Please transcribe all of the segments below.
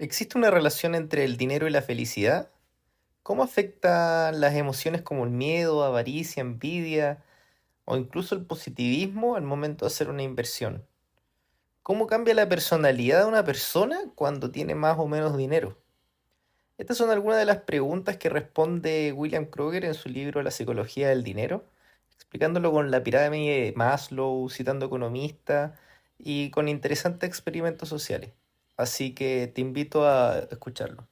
¿Existe una relación entre el dinero y la felicidad? ¿Cómo afecta las emociones como el miedo, avaricia, envidia o incluso el positivismo al momento de hacer una inversión? ¿Cómo cambia la personalidad de una persona cuando tiene más o menos dinero? Estas son algunas de las preguntas que responde William Kroger en su libro La psicología del dinero, explicándolo con la pirámide de Maslow, citando economistas y con interesantes experimentos sociales. Así que te invito a escucharlo.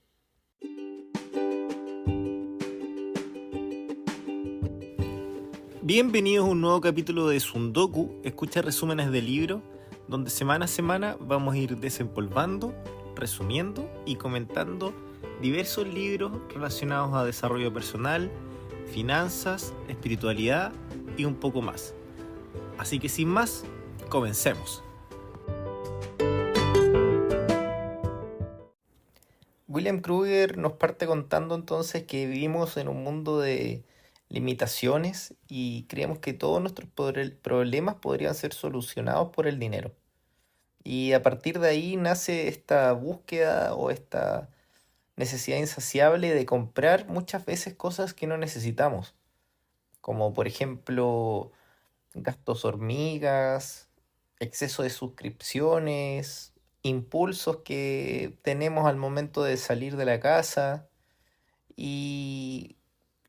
Bienvenidos a un nuevo capítulo de Sundoku, escucha resúmenes de libros, donde semana a semana vamos a ir desempolvando, resumiendo y comentando diversos libros relacionados a desarrollo personal, finanzas, espiritualidad y un poco más. Así que sin más, comencemos. William Kruger nos parte contando entonces que vivimos en un mundo de limitaciones y creemos que todos nuestros problemas podrían ser solucionados por el dinero. Y a partir de ahí nace esta búsqueda o esta necesidad insaciable de comprar muchas veces cosas que no necesitamos, como por ejemplo gastos hormigas, exceso de suscripciones, impulsos que tenemos al momento de salir de la casa. ¿Y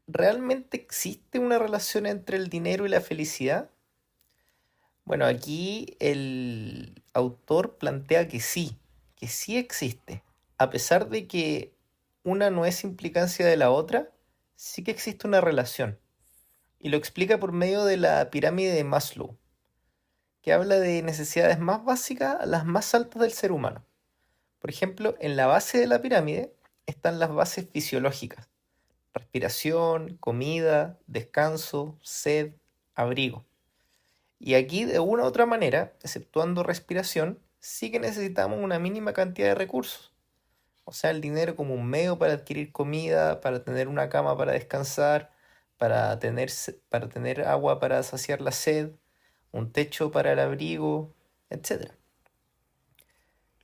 realmente existe una relación entre el dinero y la felicidad? Bueno, aquí el autor plantea que sí existe. A pesar de que una no es implicancia de la otra, sí que existe una relación. Y lo explica por medio de la pirámide de Maslow, que habla de necesidades más básicas a las más altas del ser humano. Por ejemplo, en la base de la pirámide están las bases fisiológicas: respiración, comida, descanso, sed, abrigo. Y aquí, de una u otra manera, exceptuando respiración, sí que necesitamos una mínima cantidad de recursos. O sea, el dinero como un medio para adquirir comida, para tener una cama para descansar, para tener agua para saciar la sed, un techo para el abrigo, etcétera.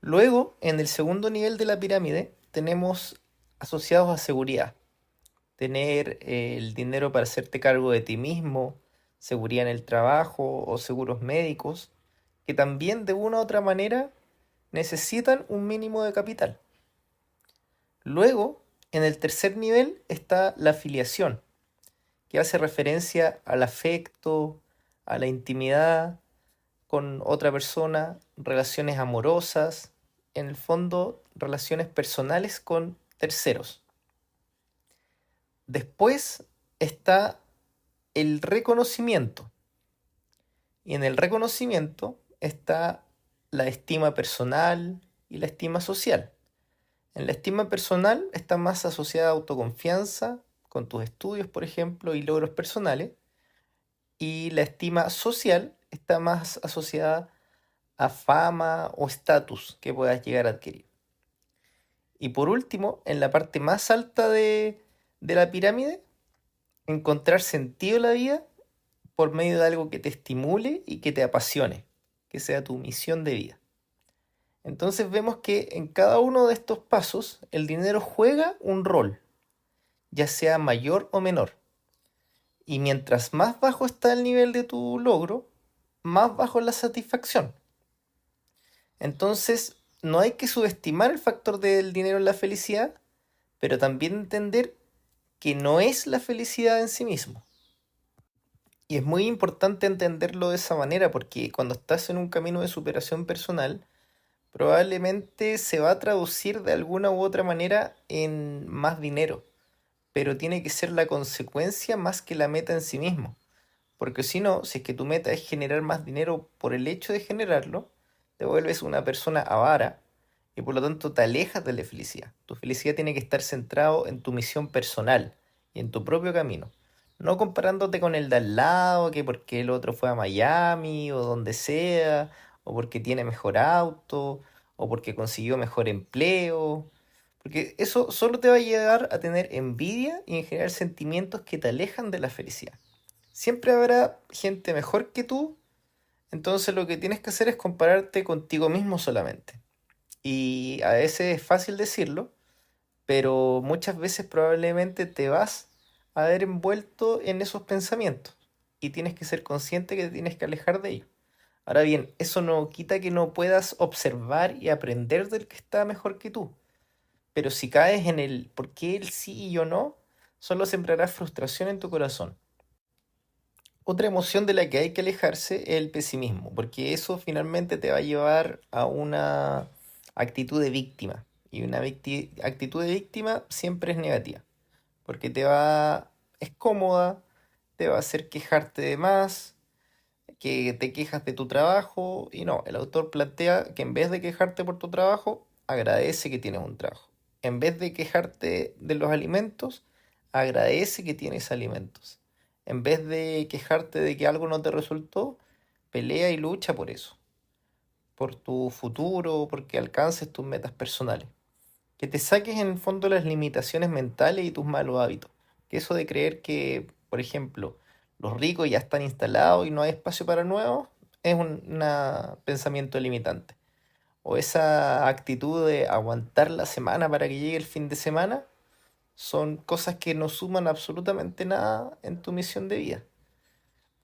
Luego, en el segundo nivel de la pirámide, tenemos asociados a seguridad. Tener el dinero para hacerte cargo de ti mismo, seguridad en el trabajo o seguros médicos, que también de una u otra manera necesitan un mínimo de capital. Luego, en el tercer nivel está la afiliación, que hace referencia al afecto, a la intimidad con otra persona, relaciones amorosas, en el fondo relaciones personales con terceros. Después está el reconocimiento, y en el reconocimiento está la estima personal y la estima social. En la estima personal está más asociada a autoconfianza, con tus estudios, por ejemplo, y logros personales, y la estima social está más asociada a fama o estatus que puedas llegar a adquirir. Y por último, en la parte más alta de la pirámide, encontrar sentido en la vida por medio de algo que te estimule y que te apasione, que sea tu misión de vida. Entonces vemos que en cada uno de estos pasos el dinero juega un rol, ya sea mayor o menor. Y mientras más bajo está el nivel de tu logro, más bajo es la satisfacción. Entonces no hay que subestimar el factor del dinero en la felicidad, pero también entender que no es la felicidad en sí mismo. Y es muy importante entenderlo de esa manera porque cuando estás en un camino de superación personal, probablemente se va a traducir de alguna u otra manera en más dinero, pero tiene que ser la consecuencia más que la meta en sí mismo. Porque si no, si es que tu meta es generar más dinero por el hecho de generarlo, te vuelves una persona avara y por lo tanto te alejas de la felicidad. Tu felicidad tiene que estar centrado en tu misión personal y en tu propio camino. No comparándote con el de al lado, que porque el otro fue a Miami o donde sea, o porque tiene mejor auto, o porque consiguió mejor empleo. Porque eso solo te va a llevar a tener envidia y en generar sentimientos que te alejan de la felicidad. Siempre habrá gente mejor que tú, entonces lo que tienes que hacer es compararte contigo mismo solamente. Y a veces es fácil decirlo, pero muchas veces probablemente te vas a ver envuelto en esos pensamientos y tienes que ser consciente que te tienes que alejar de ellos. Ahora bien, eso no quita que no puedas observar y aprender del que está mejor que tú, pero si caes en el por qué él sí y yo no, solo sembrarás frustración en tu corazón. Otra emoción de la que hay que alejarse es el pesimismo, porque eso finalmente te va a llevar a una actitud de víctima. Y una actitud de víctima siempre es negativa, porque es cómoda, te va a hacer quejarte de más, que te quejas de tu trabajo, y no, el autor plantea que en vez de quejarte por tu trabajo, agradece que tienes un trabajo. En vez de quejarte de los alimentos, agradece que tienes alimentos. En vez de quejarte de que algo no te resultó, pelea y lucha por eso, por tu futuro, porque alcances tus metas personales. Que te saques en el fondo las limitaciones mentales y tus malos hábitos. Que eso de creer que, por ejemplo, los ricos ya están instalados y no hay espacio para nuevos, es un pensamiento limitante. O esa actitud de aguantar la semana para que llegue el fin de semana, son cosas que no suman absolutamente nada en tu misión de vida.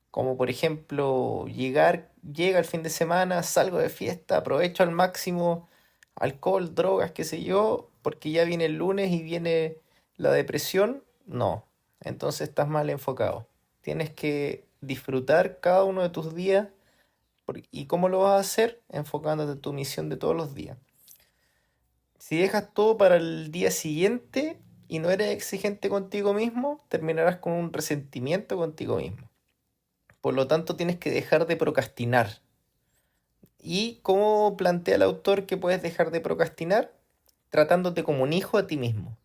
Como por ejemplo, llega el fin de semana, salgo de fiesta, aprovecho al máximo alcohol, drogas, qué sé yo, porque ya viene el lunes y viene la depresión. No, entonces estás mal enfocado. Tienes que disfrutar cada uno de tus días. ¿Y cómo lo vas a hacer? Enfocándote en tu misión de todos los días. Si dejas todo para el día siguiente y no eres exigente contigo mismo, terminarás con un resentimiento contigo mismo. Por lo tanto, tienes que dejar de procrastinar. ¿Y cómo plantea el autor que puedes dejar de procrastinar? Tratándote como un hijo a ti mismo.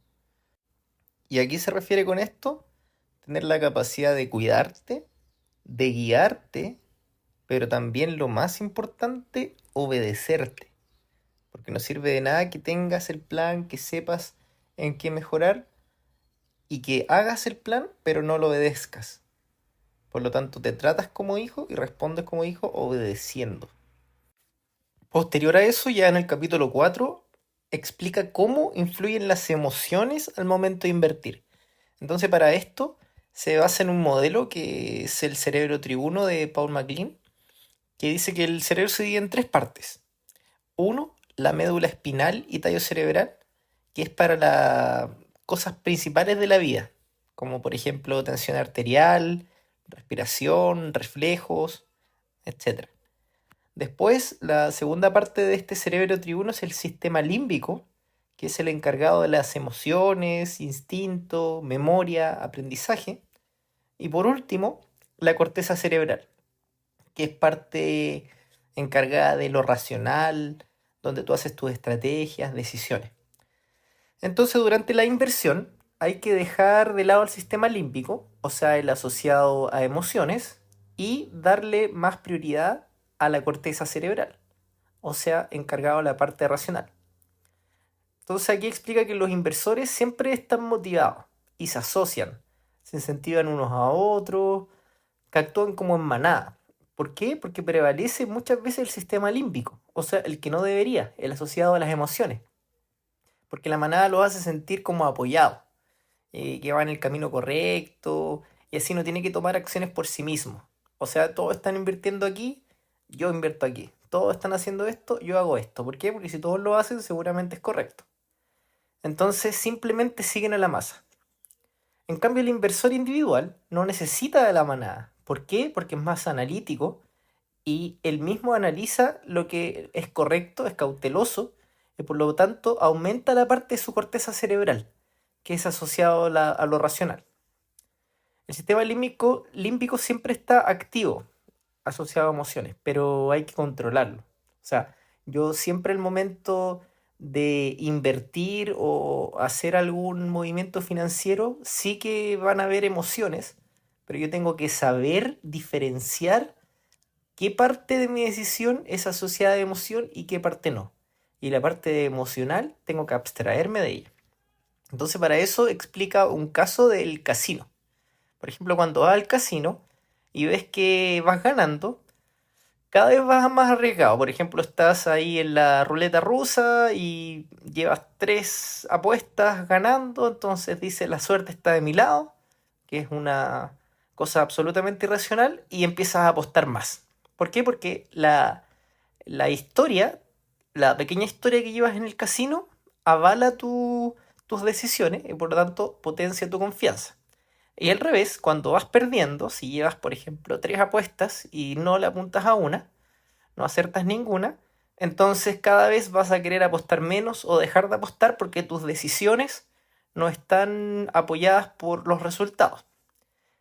¿Y a qué se refiere con esto? Tener la capacidad de cuidarte, de guiarte, pero también lo más importante, obedecerte. Porque no sirve de nada que tengas el plan, que sepas en qué mejorar y que hagas el plan, pero no lo obedezcas. Por lo tanto, te tratas como hijo y respondes como hijo obedeciendo. Posterior a eso, ya en el capítulo 4 explica cómo influyen las emociones al momento de invertir. Entonces, para esto se basa en un modelo que es el cerebro tribuno de Paul MacLean, que dice que el cerebro se divide en tres partes. Uno, la médula espinal y tallo cerebral, que es para las cosas principales de la vida, como por ejemplo tensión arterial, respiración, reflejos, etcétera. Después, la segunda parte de este cerebro tribuno es el sistema límbico, que es el encargado de las emociones, instinto, memoria, aprendizaje. Y por último, la corteza cerebral, que es parte encargada de lo racional, donde tú haces tus estrategias, decisiones. Entonces, durante la inversión, hay que dejar de lado el sistema límbico, o sea, el asociado a emociones, y darle más prioridad a la corteza cerebral, o sea, encargado de la parte racional. Entonces aquí explica que los inversores siempre están motivados y se asocian, se incentivan unos a otros, que actúan como en manada. ¿Por qué? Porque prevalece muchas veces el sistema límbico, o sea, el que no debería, el asociado a las emociones, porque la manada lo hace sentir como apoyado, que va en el camino correcto y así no tiene que tomar acciones por sí mismo. O sea, todos están invirtiendo aquí, yo invierto aquí. Todos están haciendo esto, yo hago esto. ¿Por qué? Porque si todos lo hacen, seguramente es correcto. Entonces simplemente siguen a la masa. En cambio, el inversor individual no necesita de la manada. ¿Por qué? Porque es más analítico y él mismo analiza lo que es correcto, es cauteloso y por lo tanto aumenta la parte de su corteza cerebral, que es asociado a lo racional. El sistema límbico siempre está activo, asociado a emociones, pero hay que controlarlo. O sea, yo siempre el momento de invertir o hacer algún movimiento financiero, sí que van a haber emociones, pero yo tengo que saber diferenciar qué parte de mi decisión es asociada a emoción y qué parte no. Y la parte emocional tengo que abstraerme de ella. Entonces para eso explica un caso del casino. Por ejemplo, cuando vas al casino y ves que vas ganando, cada vez vas más arriesgado. Por ejemplo, estás ahí en la ruleta rusa y llevas tres apuestas ganando, entonces dice la suerte está de mi lado, que es una cosa absolutamente irracional, y empiezas a apostar más. ¿Por qué? Porque la historia, la pequeña historia que llevas en el casino, avala tus decisiones y por lo tanto potencia tu confianza. Y al revés, cuando vas perdiendo, si llevas, por ejemplo, tres apuestas y no le apuntas a una, no acertas ninguna, entonces cada vez vas a querer apostar menos o dejar de apostar porque tus decisiones no están apoyadas por los resultados.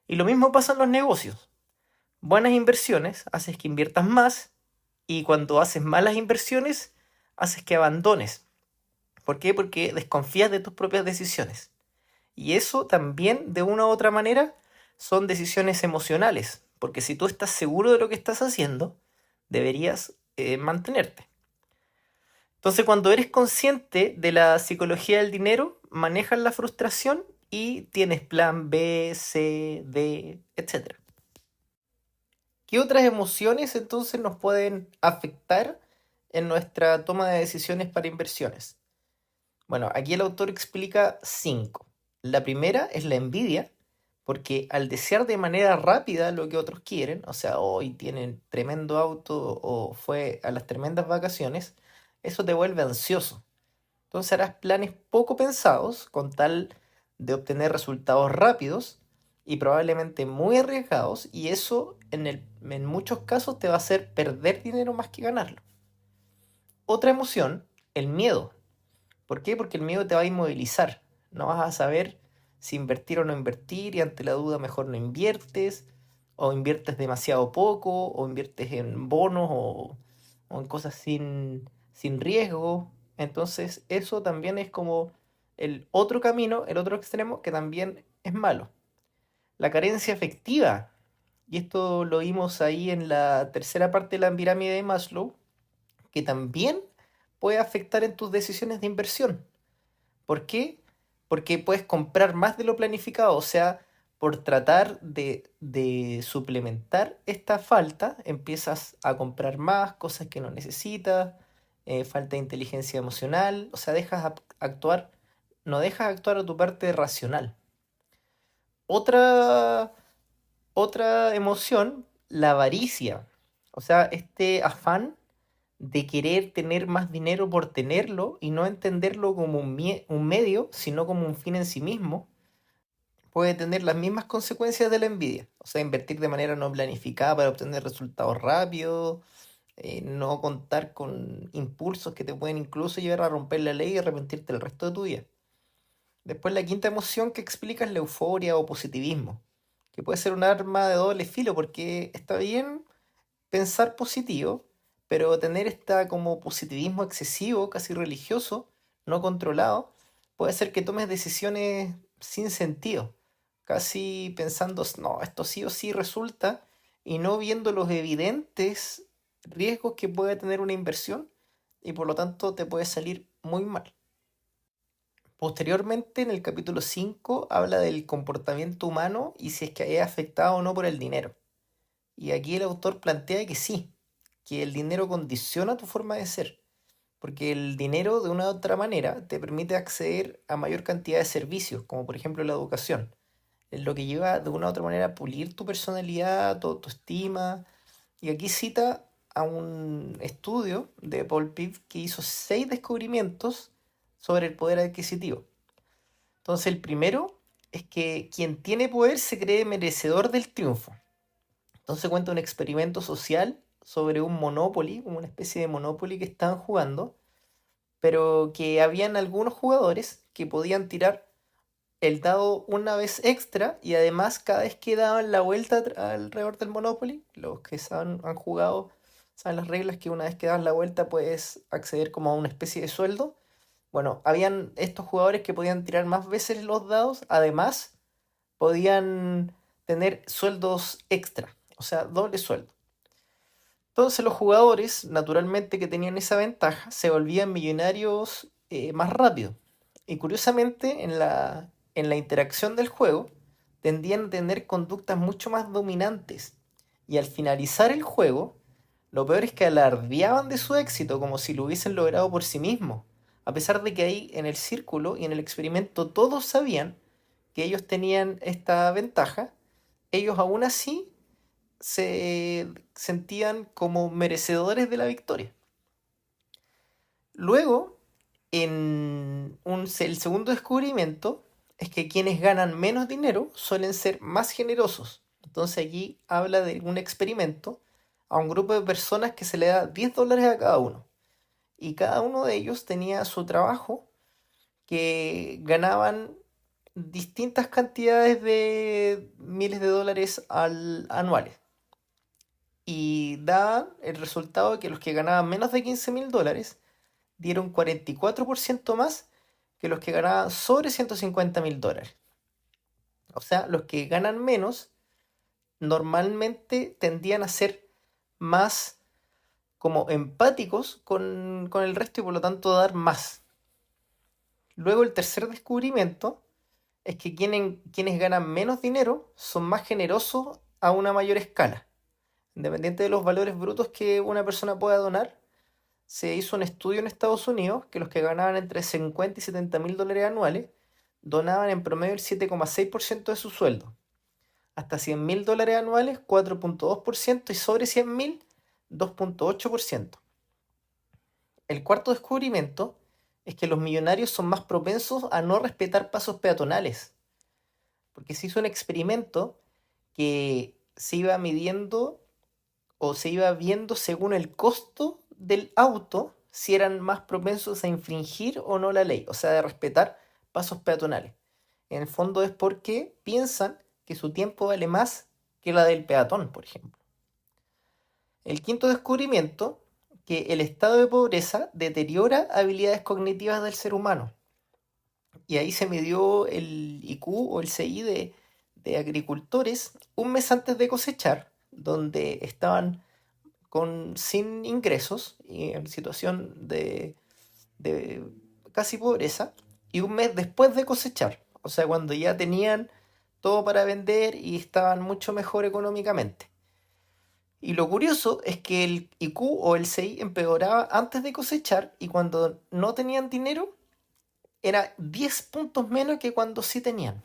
Y lo mismo pasa en los negocios. Buenas inversiones haces que inviertas más y cuando haces malas inversiones haces que abandones. ¿Por qué? Porque desconfías de tus propias decisiones. Y eso también, de una u otra manera, son decisiones emocionales. Porque si tú estás seguro de lo que estás haciendo, deberías mantenerte. Entonces, cuando eres consciente de la psicología del dinero, manejas la frustración y tienes plan B, C, D, etcétera. ¿Qué otras emociones entonces nos pueden afectar en nuestra toma de decisiones para inversiones? Bueno, aquí el autor explica cinco. La primera es la envidia, porque al desear de manera rápida lo que otros quieren, o sea, hoy tienen tremendo auto o fue a las tremendas vacaciones, eso te vuelve ansioso. Entonces harás planes poco pensados con tal de obtener resultados rápidos y probablemente muy arriesgados, y eso en muchos casos te va a hacer perder dinero más que ganarlo. Otra emoción, el miedo. ¿Por qué? Porque el miedo te va a inmovilizar. No vas a saber si invertir o no invertir y ante la duda mejor no inviertes o inviertes demasiado poco o inviertes en bonos o en cosas sin riesgo. Entonces eso también es como el otro camino, el otro extremo que también es malo. La carencia afectiva, y esto lo vimos ahí en la tercera parte de la pirámide de Maslow, que también puede afectar en tus decisiones de inversión. ¿Por qué? Porque puedes comprar más de lo planificado, o sea, por tratar de suplementar esta falta, empiezas a comprar más cosas que no necesitas, falta de inteligencia emocional, o sea, actuar, no dejas actuar a tu parte racional. Otra, otra emoción, la avaricia, o sea, este afán de querer tener más dinero por tenerlo y no entenderlo como un medio, sino como un fin en sí mismo, puede tener las mismas consecuencias de la envidia. O sea, invertir de manera no planificada para obtener resultados rápidos, no contar con impulsos que te pueden incluso llevar a romper la ley y arrepentirte el resto de tu vida. Después la quinta emoción que explica es la euforia o positivismo, que puede ser un arma de doble filo porque está bien pensar positivo, pero tener esta como positivismo excesivo, casi religioso, no controlado, puede hacer que tomes decisiones sin sentido, casi pensando, no, esto sí o sí resulta, y no viendo los evidentes riesgos que puede tener una inversión, y por lo tanto te puede salir muy mal. Posteriormente, en el capítulo 5 habla del comportamiento humano y si es que es afectado o no por el dinero. Y aquí el autor plantea que sí, que el dinero condiciona tu forma de ser, porque el dinero de una u otra manera te permite acceder a mayor cantidad de servicios, como por ejemplo la educación, es lo que lleva de una u otra manera a pulir tu personalidad, tu autoestima. Y aquí cita a un estudio de Paul Pitt que hizo 6 descubrimientos sobre el poder adquisitivo. Entonces el primero es que quien tiene poder se cree merecedor del triunfo. Entonces cuenta un experimento social sobre un Monopoly, como una especie de Monopoly que estaban jugando, pero que habían algunos jugadores que podían tirar el dado una vez extra y además cada vez que daban la vuelta alrededor del Monopoly, los que han jugado saben las reglas que una vez que das la vuelta puedes acceder como a una especie de sueldo. Bueno, habían estos jugadores que podían tirar más veces los dados, además podían tener sueldos extra, o sea, doble sueldo. Entonces los jugadores, naturalmente que tenían esa ventaja, se volvían millonarios más rápido. Y curiosamente, en la interacción del juego, tendían a tener conductas mucho más dominantes. Y al finalizar el juego, Lo peor es que alardeaban de su éxito como si lo hubiesen logrado por sí mismos, a pesar de que ahí en el círculo y en el experimento todos sabían que ellos tenían esta ventaja, ellos aún así se sentían como merecedores de la victoria. Luego, el segundo descubrimiento es que quienes ganan menos dinero suelen ser más generosos. Entonces aquí habla de un experimento a un grupo de personas que se le da $10 a cada uno. Y cada uno de ellos tenía su trabajo que ganaban distintas cantidades de miles de dólares anuales. Y daban el resultado de que los que ganaban menos de $15.000 dieron 44% más que los que ganaban sobre $150.000. O sea, los que ganan menos normalmente tendían a ser más como empáticos con el resto y por lo tanto dar más. Luego el tercer descubrimiento es que quienes ganan menos dinero son más generosos a una mayor escala. Independiente de los valores brutos que una persona pueda donar, se hizo un estudio en Estados Unidos que los que ganaban entre 50 y $70.000 anuales donaban en promedio el 7,6% de su sueldo. Hasta $100.000 anuales, 4,2% y sobre 100.000, 2,8%. El cuarto descubrimiento es que los millonarios son más propensos a no respetar pasos peatonales, porque se hizo un experimento que se iba midiendo o se iba viendo según el costo del auto si eran más propensos a infringir o no la ley, o sea, de respetar pasos peatonales. En el fondo es porque piensan que su tiempo vale más que la del peatón, por ejemplo. El quinto descubrimiento, que el estado de pobreza deteriora habilidades cognitivas del ser humano. Y ahí se midió el IQ o el CI de agricultores un mes antes de cosechar, donde estaban sin ingresos y en situación de casi pobreza, y un mes después de cosechar, o sea, cuando ya tenían todo para vender y estaban mucho mejor económicamente. Y lo curioso es que el IQ o el CI empeoraba antes de cosechar y cuando no tenían dinero era 10 puntos menos que cuando sí tenían.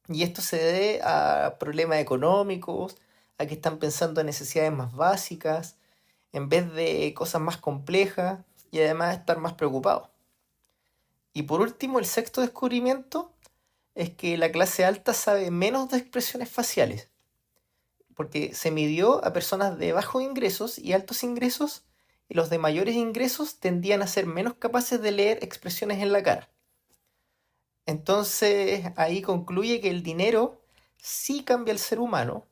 Y esto se debe a problemas económicos, a que están pensando en necesidades más básicas, en vez de cosas más complejas y además estar más preocupados. Y por último, el sexto descubrimiento es que la clase alta sabe menos de expresiones faciales, porque se midió a personas de bajos ingresos y altos ingresos, y los de mayores ingresos tendían a ser menos capaces de leer expresiones en la cara. Entonces ahí concluye que el dinero sí cambia al ser humano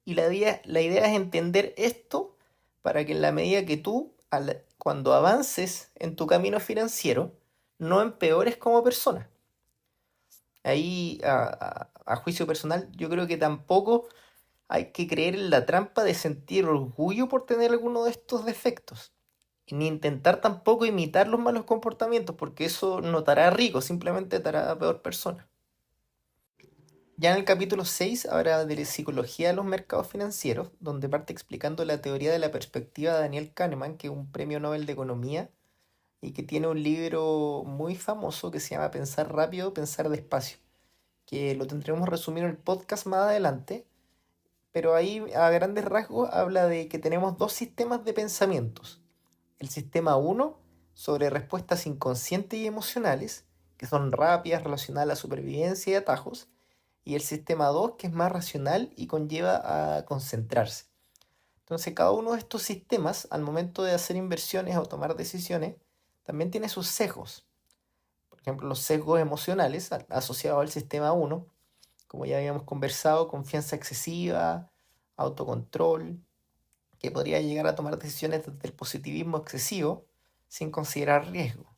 y la idea es entender esto para que en la medida que tú, cuando avances en tu camino financiero, no empeores como persona. Ahí, a juicio personal, yo creo que tampoco hay que creer en la trampa de sentir orgullo por tener alguno de estos defectos. Ni intentar tampoco imitar los malos comportamientos, porque eso no te hará rico, simplemente te hará peor persona. Ya en el capítulo 6 habla de la psicología de los mercados financieros, donde parte explicando la teoría de la perspectiva de Daniel Kahneman, que es un premio Nobel de Economía y que tiene un libro muy famoso que se llama Pensar rápido, pensar despacio, que lo tendremos resumido en el podcast más adelante, pero ahí a grandes rasgos habla de que tenemos dos sistemas de pensamientos. El sistema uno sobre respuestas inconscientes y emocionales, que son rápidas, relacionadas a la supervivencia y atajos, y el sistema 2 que es más racional y conlleva a concentrarse. Entonces, cada uno de estos sistemas, al momento de hacer inversiones o tomar decisiones, también tiene sus sesgos. Por ejemplo, los sesgos emocionales asociados al sistema uno, como ya habíamos conversado, confianza excesiva, autocontrol, que podría llegar a tomar decisiones desde el positivismo excesivo sin considerar riesgo.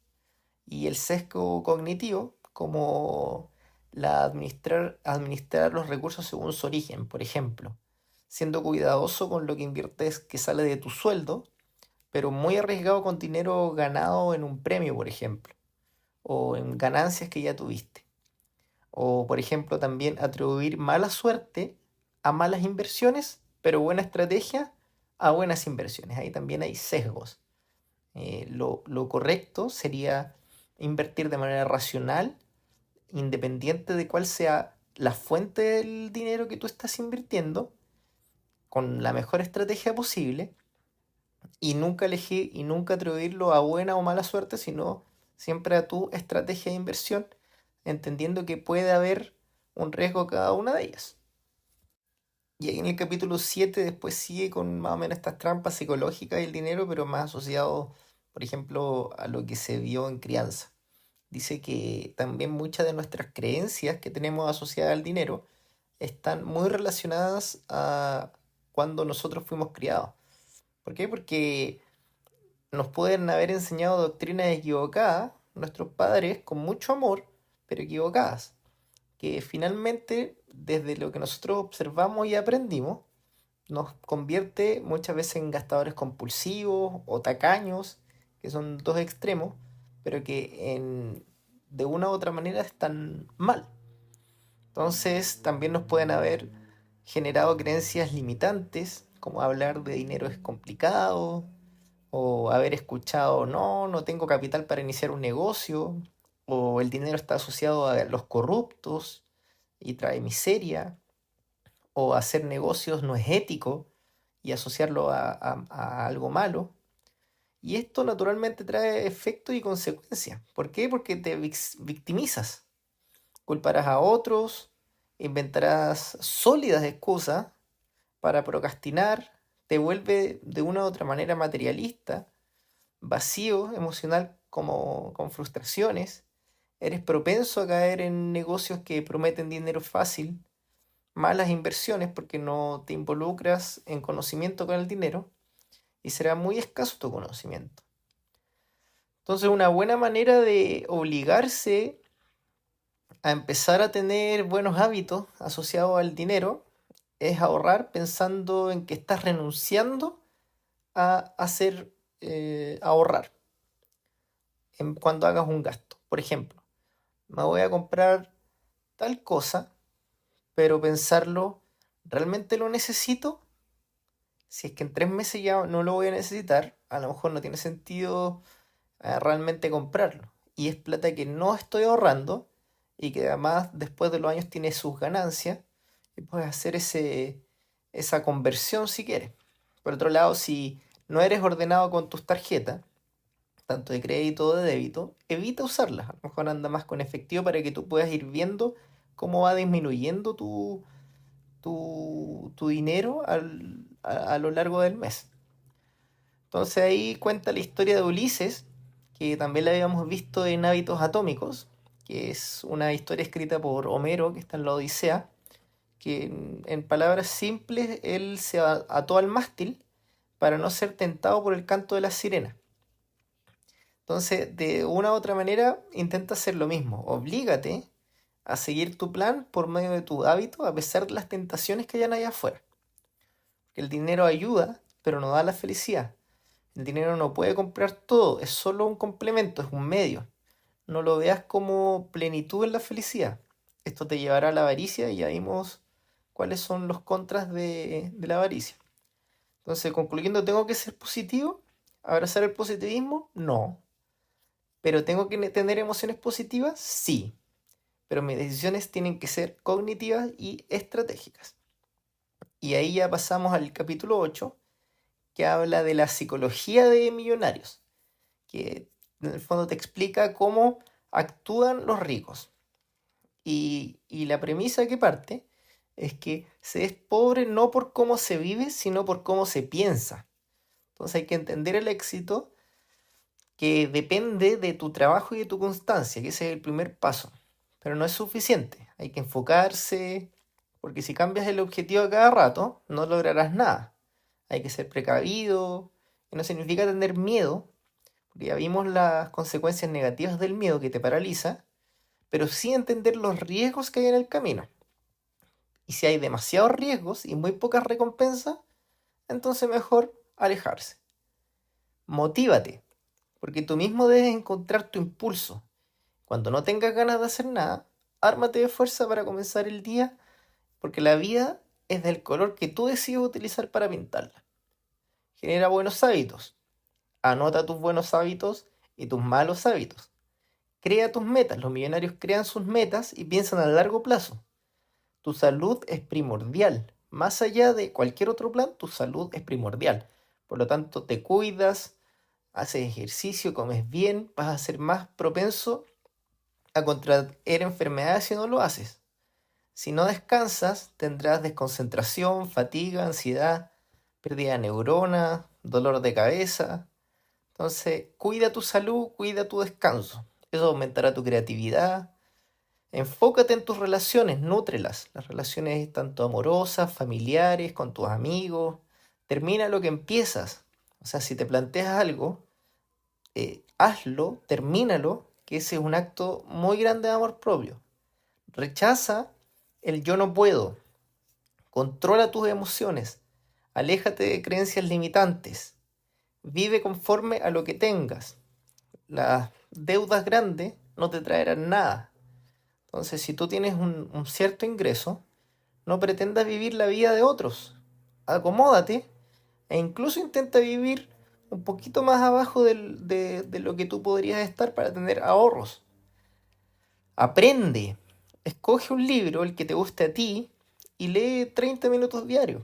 Y el sesgo cognitivo, como administrar los recursos según su origen, por ejemplo, siendo cuidadoso con lo que inviertes que sale de tu sueldo, pero muy arriesgado con dinero ganado en un premio, por ejemplo, o en ganancias que ya tuviste. O, por ejemplo, también atribuir mala suerte a malas inversiones, pero buena estrategia a buenas inversiones. Ahí también hay sesgos. Lo correcto sería invertir de manera racional, independiente de cuál sea la fuente del dinero que tú estás invirtiendo, con la mejor estrategia posible, y nunca elegir y nunca atribuirlo a buena o mala suerte, sino siempre a tu estrategia de inversión, entendiendo que puede haber un riesgo cada una de ellas. Y ahí en el capítulo 7 después sigue con más o menos estas trampas psicológicas del dinero, pero más asociado, por ejemplo, a lo que se vio en crianza. Dice que también muchas de nuestras creencias que tenemos asociadas al dinero están muy relacionadas a cuando nosotros fuimos criados. ¿Por qué? Porque nos pueden haber enseñado doctrinas equivocadas, nuestros padres, con mucho amor, pero equivocadas, que finalmente, desde lo que nosotros observamos y aprendimos, nos convierte muchas veces en gastadores compulsivos o tacaños, que son dos extremos, pero que de una u otra manera están mal. Entonces también nos pueden haber generado creencias limitantes, como hablar de dinero es complicado, o haber escuchado, no, no tengo capital para iniciar un negocio, o el dinero está asociado a los corruptos y trae miseria, o hacer negocios no es ético y asociarlo a algo malo. Y esto naturalmente trae efectos y consecuencias. ¿Por qué? Porque te victimizas, culparás a otros, inventarás sólidas excusas para procrastinar, te vuelve de una u otra manera materialista, vacío emocional como con frustraciones, eres propenso a caer en negocios que prometen dinero fácil, malas inversiones porque no te involucras en conocimiento con el dinero y será muy escaso tu conocimiento. Entonces una buena manera de obligarse a empezar a tener buenos hábitos asociados al dinero es ahorrar pensando en que estás renunciando a hacer ahorrar cuando hagas un gasto. Por ejemplo, me voy a comprar tal cosa, pero pensarlo, ¿realmente lo necesito? Si es que en 3 meses ya no lo voy a necesitar, a lo mejor no tiene sentido realmente comprarlo. Y es plata que no estoy ahorrando y que además después de los años tiene sus ganancias y puedes hacer esa conversión si quieres. Por otro lado, si no eres ordenado con tus tarjetas, tanto de crédito o de débito, evita usarlas. A lo mejor anda más con efectivo para que tú puedas ir viendo cómo va disminuyendo tu dinero a lo largo del mes. Entonces ahí cuenta la historia de Ulises, que también la habíamos visto en Hábitos Atómicos, que es una historia escrita por Homero, que está en la Odisea, que en palabras simples él se ató al mástil para no ser tentado por el canto de las sirenas. Entonces, de una u otra manera, intenta hacer lo mismo. Oblígate a seguir tu plan por medio de tu hábito, a pesar de las tentaciones que hayan allá afuera. El dinero ayuda, pero no da la felicidad. El dinero no puede comprar todo, es solo un complemento, es un medio. No lo veas como plenitud en la felicidad. Esto te llevará a la avaricia y ya vimos cuáles son los contras de la avaricia. Entonces, concluyendo, ¿tengo que ser positivo? ¿Abrazar el positivismo? No. ¿Pero tengo que tener emociones positivas? Sí. Pero mis decisiones tienen que ser cognitivas y estratégicas. Y ahí ya pasamos al capítulo 8, que habla de la psicología de millonarios, que en el fondo te explica cómo actúan los ricos. Y la premisa que parte es que se es pobre no por cómo se vive, sino por cómo se piensa. Entonces hay que entender el éxito que depende de tu trabajo y de tu constancia, que ese es el primer paso. Pero no es suficiente, hay que enfocarse, porque si cambias el objetivo a cada rato, no lograrás nada. Hay que ser precavido, y no significa tener miedo, porque ya vimos las consecuencias negativas del miedo que te paraliza, pero sí entender los riesgos que hay en el camino. Y si hay demasiados riesgos y muy pocas recompensas, entonces mejor alejarse. Motívate, porque tú mismo debes encontrar tu impulso. Cuando no tengas ganas de hacer nada, ármate de fuerza para comenzar el día, porque la vida es del color que tú decides utilizar para pintarla. Genera buenos hábitos. Anota tus buenos hábitos y tus malos hábitos. Crea tus metas. Los millonarios crean sus metas y piensan a largo plazo. Tu salud es primordial. Más allá de cualquier otro plan, tu salud es primordial. Por lo tanto, te cuidas, haces ejercicio, comes bien, vas a ser más propenso a contraer enfermedades si no lo haces. Si no descansas, tendrás desconcentración, fatiga, ansiedad, pérdida de neuronas, dolor de cabeza. Entonces, cuida tu salud, cuida tu descanso. Eso aumentará tu creatividad. Enfócate en tus relaciones, nútrelas. Las relaciones tanto amorosas, familiares, con tus amigos. Termina lo que empiezas. O sea, si te planteas algo, hazlo, termínalo, que ese es un acto muy grande de amor propio. Rechaza el yo no puedo. Controla tus emociones. Aléjate de creencias limitantes. Vive conforme a lo que tengas. Las deudas grandes no te traerán nada. Entonces, si tú tienes un cierto ingreso, no pretendas vivir la vida de otros. Acomódate e incluso intenta vivir un poquito más abajo de lo que tú podrías estar para tener ahorros. Aprende. Escoge un libro, el que te guste a ti, y lee 30 minutos diarios.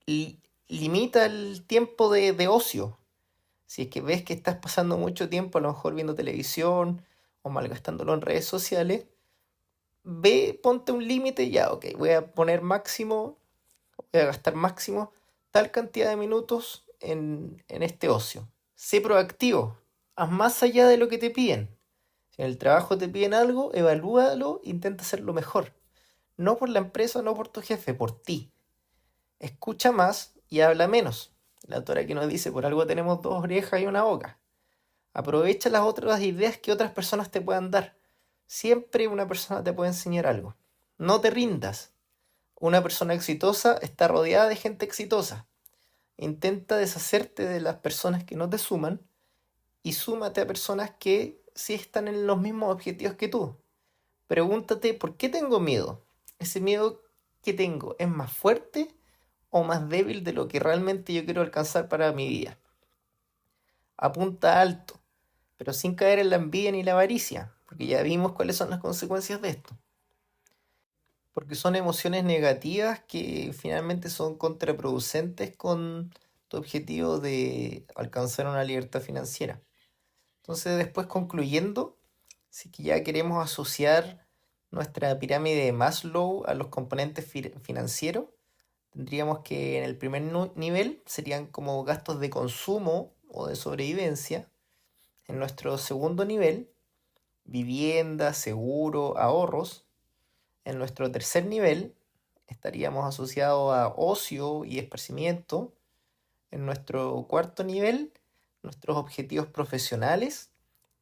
Y limita el tiempo de ocio. Si es que ves que estás pasando mucho tiempo a lo mejor viendo televisión o malgastándolo en redes sociales, ve, ponte un límite ya, ok, voy a poner máximo, voy a gastar máximo tal cantidad de minutos en este ocio. Sé proactivo, haz más allá de lo que te piden. Si en el trabajo te piden algo, evalúalo, intenta hacerlo mejor. No por la empresa, no por tu jefe, por ti. Escucha más y habla menos. La autora que nos dice, por algo tenemos dos orejas y una boca. Aprovecha las otras ideas que otras personas te puedan dar. Siempre una persona te puede enseñar algo. No te rindas. Una persona exitosa está rodeada de gente exitosa. Intenta deshacerte de las personas que no te suman y súmate a personas que sí están en los mismos objetivos que tú. Pregúntate, ¿por qué tengo miedo? ¿Ese miedo que tengo es más fuerte o más débil de lo que realmente yo quiero alcanzar para mi vida? Apunta alto, pero sin caer en la envidia ni la avaricia, porque ya vimos cuáles son las consecuencias de esto. Porque son emociones negativas que finalmente son contraproducentes con tu objetivo de alcanzar una libertad financiera. Entonces, después concluyendo, si que ya queremos asociar nuestra pirámide de Maslow a los componentes financieros, tendríamos que en el primer nivel serían como gastos de consumo o de sobrevivencia. En nuestro segundo nivel, vivienda, seguro, ahorros. En nuestro tercer nivel, estaríamos asociados a ocio y esparcimiento. En nuestro cuarto nivel, nuestros objetivos profesionales.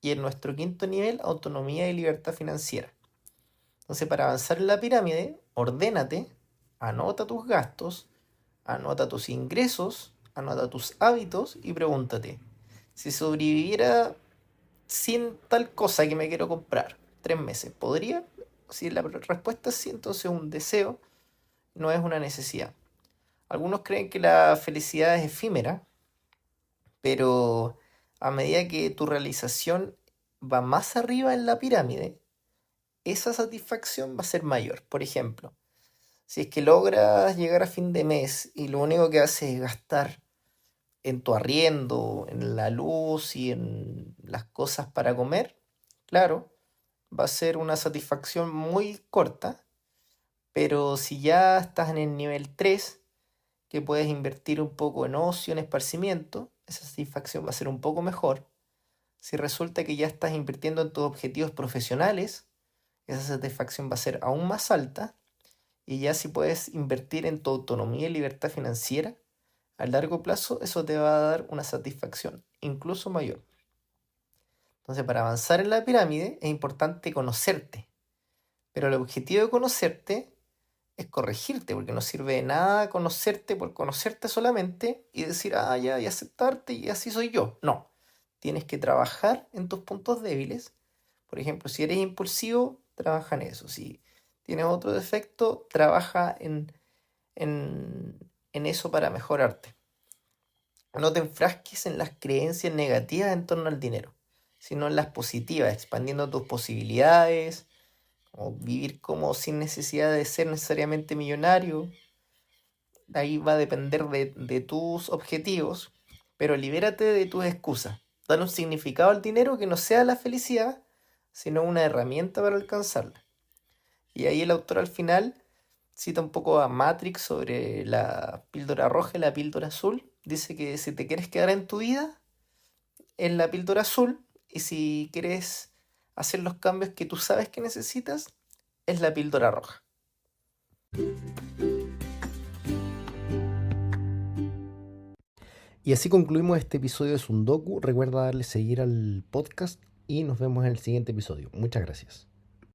Y en nuestro quinto nivel, autonomía y libertad financiera. Entonces, para avanzar en la pirámide, ordénate, anota tus gastos, anota tus ingresos, anota tus hábitos y pregúntate, si sobreviviera sin tal cosa que me quiero comprar 3 meses, ¿podría? Si la respuesta es sí, entonces es un deseo, no es una necesidad. Algunos creen que la felicidad es efímera, pero a medida que tu realización va más arriba en la pirámide, esa satisfacción va a ser mayor. Por ejemplo, si es que logras llegar a fin de mes y lo único que haces es gastar en tu arriendo, en la luz y en las cosas para comer, claro, va a ser una satisfacción muy corta, pero si ya estás en el nivel 3 que puedes invertir un poco en ocio, en esparcimiento, esa satisfacción va a ser un poco mejor. Si resulta que ya estás invirtiendo en tus objetivos profesionales, esa satisfacción va a ser aún más alta. Y ya si puedes invertir en tu autonomía y libertad financiera, a largo plazo eso te va a dar una satisfacción incluso mayor. Entonces, para avanzar en la pirámide es importante conocerte, pero el objetivo de conocerte es corregirte, porque no sirve de nada conocerte por conocerte solamente y decir, ah, ya, y aceptarte y así soy yo. No, tienes que trabajar en tus puntos débiles. Por ejemplo, si eres impulsivo, trabaja en eso. Si tienes otro defecto, trabaja en eso para mejorarte. No te enfrasques en las creencias negativas en torno al dinero, sino en las positivas, expandiendo tus posibilidades, o vivir como sin necesidad de ser necesariamente millonario. Ahí va a depender de tus objetivos, pero libérate de tus excusas. Dale un significado al dinero que no sea la felicidad, sino una herramienta para alcanzarla. Y ahí el autor al final cita un poco a Matrix sobre la píldora roja y la píldora azul. Dice que si te quieres quedar en tu vida, en la píldora azul, y si quieres hacer los cambios que tú sabes que necesitas, es la píldora roja. Y así concluimos este episodio de Sundoku. Recuerda darle seguir al podcast y nos vemos en el siguiente episodio. Muchas gracias.